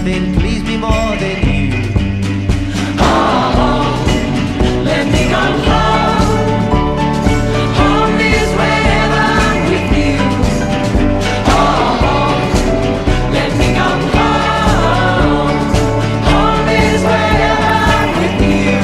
nothing pleased me more than you. Oh, let me come home. Home is wherever I'm with you. Oh, let me come home. Home is wherever I'm with you.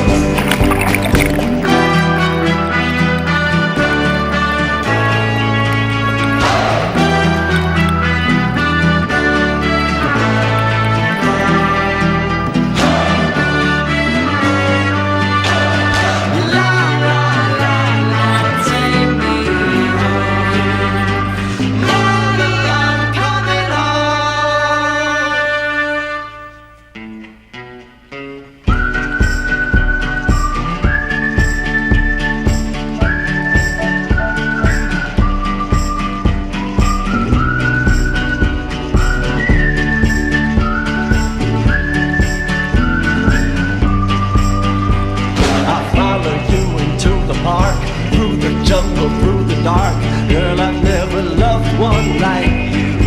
Through the jungle, through the dark, girl, I've never loved one like you.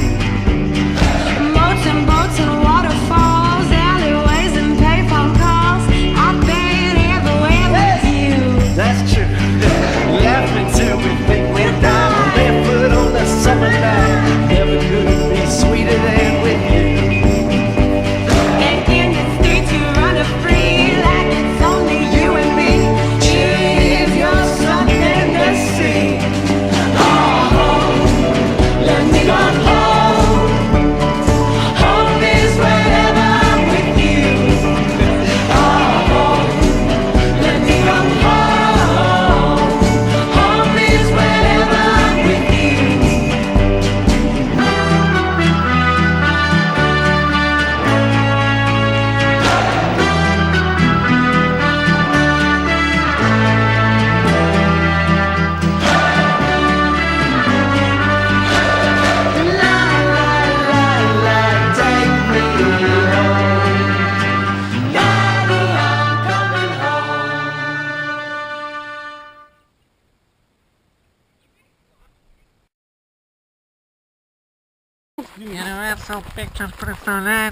Boats and boats and waterfalls, alleyways and payphone calls. I've been everywhere with you. That's true. Laughing till we think we're down, barefoot on a summer night. Never could be sweeter than with you. And in the streets you run free like it's only you and me. If you're something to see. Oh, let me go home. Home is wherever I'm with you. Oh, let me go home. Home is wherever I'm with you. Take me home. Daddy, I'm coming home. You know, I have some pictures for that.